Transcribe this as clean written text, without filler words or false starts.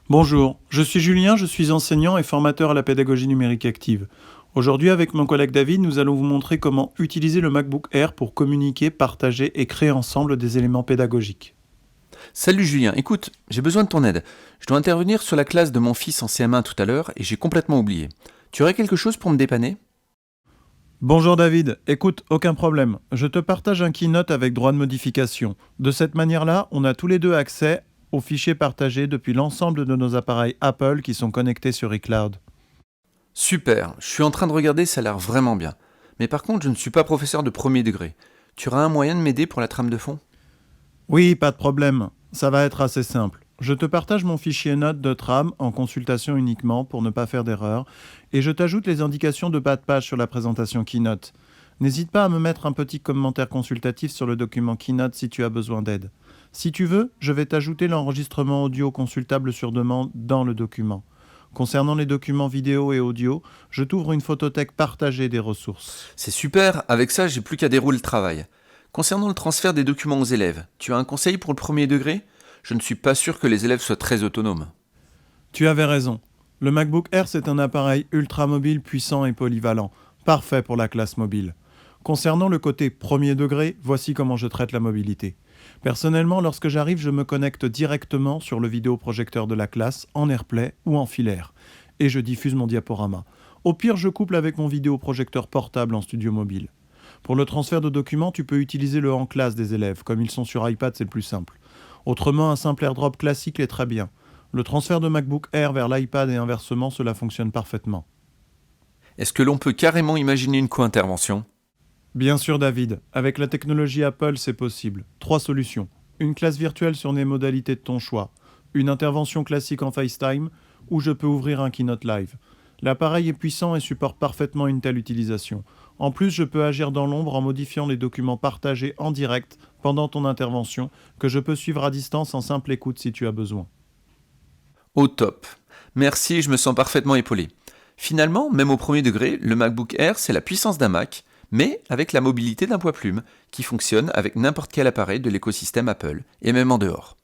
Bonjour, je suis Julien, je suis enseignant et formateur à la pédagogie numérique active. Aujourd'hui, avec mon collègue David, nous allons vous montrer comment utiliser le MacBook Air pour communiquer, partager et créer ensemble des éléments pédagogiques. Salut Julien, écoute, j'ai besoin de ton aide. Je dois intervenir sur la classe de mon fils en CM1 tout à l'heure et j'ai complètement oublié. Tu aurais quelque chose pour me dépanner? Bonjour David, écoute, aucun problème. Je te partage un Keynote avec droit de modification. De cette manière-là, on a tous les deux accès aux fichiers partagés depuis l'ensemble de nos appareils Apple qui sont connectés sur iCloud. Super, je suis en train de regarder, ça a l'air vraiment bien. Mais par contre, je ne suis pas professeur de premier degré. Tu auras un moyen de m'aider pour la trame de fond? Oui, pas de problème. Ça va être assez simple. Je te partage mon fichier note de trame en consultation uniquement pour ne pas faire d'erreur et je t'ajoute les indications de bas de page sur la présentation Keynote. N'hésite pas à me mettre un petit commentaire consultatif sur le document Keynote si tu as besoin d'aide. Si tu veux, je vais t'ajouter l'enregistrement audio consultable sur demande dans le document. Concernant les documents vidéo et audio, je t'ouvre une photothèque partagée des ressources. C'est super, avec ça, j'ai plus qu'à dérouler le travail. Concernant le transfert des documents aux élèves, tu as un conseil pour le premier degré? Je ne suis pas sûr que les élèves soient très autonomes. Tu avais raison. Le MacBook Air, c'est un appareil ultra mobile, puissant et polyvalent, parfait pour la classe mobile. Concernant le côté premier degré, voici comment je traite la mobilité. Personnellement, lorsque j'arrive, je me connecte directement sur le vidéoprojecteur de la classe, en AirPlay ou en filaire, et je diffuse mon diaporama. Au pire, je couple avec mon vidéoprojecteur portable en studio mobile. Pour le transfert de documents, tu peux utiliser le en classe des élèves. Comme ils sont sur iPad, c'est le plus simple. Autrement, un simple AirDrop classique est très bien. Le transfert de MacBook Air vers l'iPad et inversement, cela fonctionne parfaitement. Est-ce que l'on peut carrément imaginer une co-intervention? Bien sûr David, avec la technologie Apple, c'est possible. 3 solutions. Une classe virtuelle sur les modalités de ton choix. Une intervention classique en FaceTime, ou je peux ouvrir un Keynote Live. L'appareil est puissant et supporte parfaitement une telle utilisation. En plus, je peux agir dans l'ombre en modifiant les documents partagés en direct pendant ton intervention, que je peux suivre à distance en simple écoute si tu as besoin. Au top. Merci, je me sens parfaitement épaulé. Finalement, même au premier degré, le MacBook Air, c'est la puissance d'un Mac, mais avec la mobilité d'un poids-plume, qui fonctionne avec n'importe quel appareil de l'écosystème Apple, et même en dehors.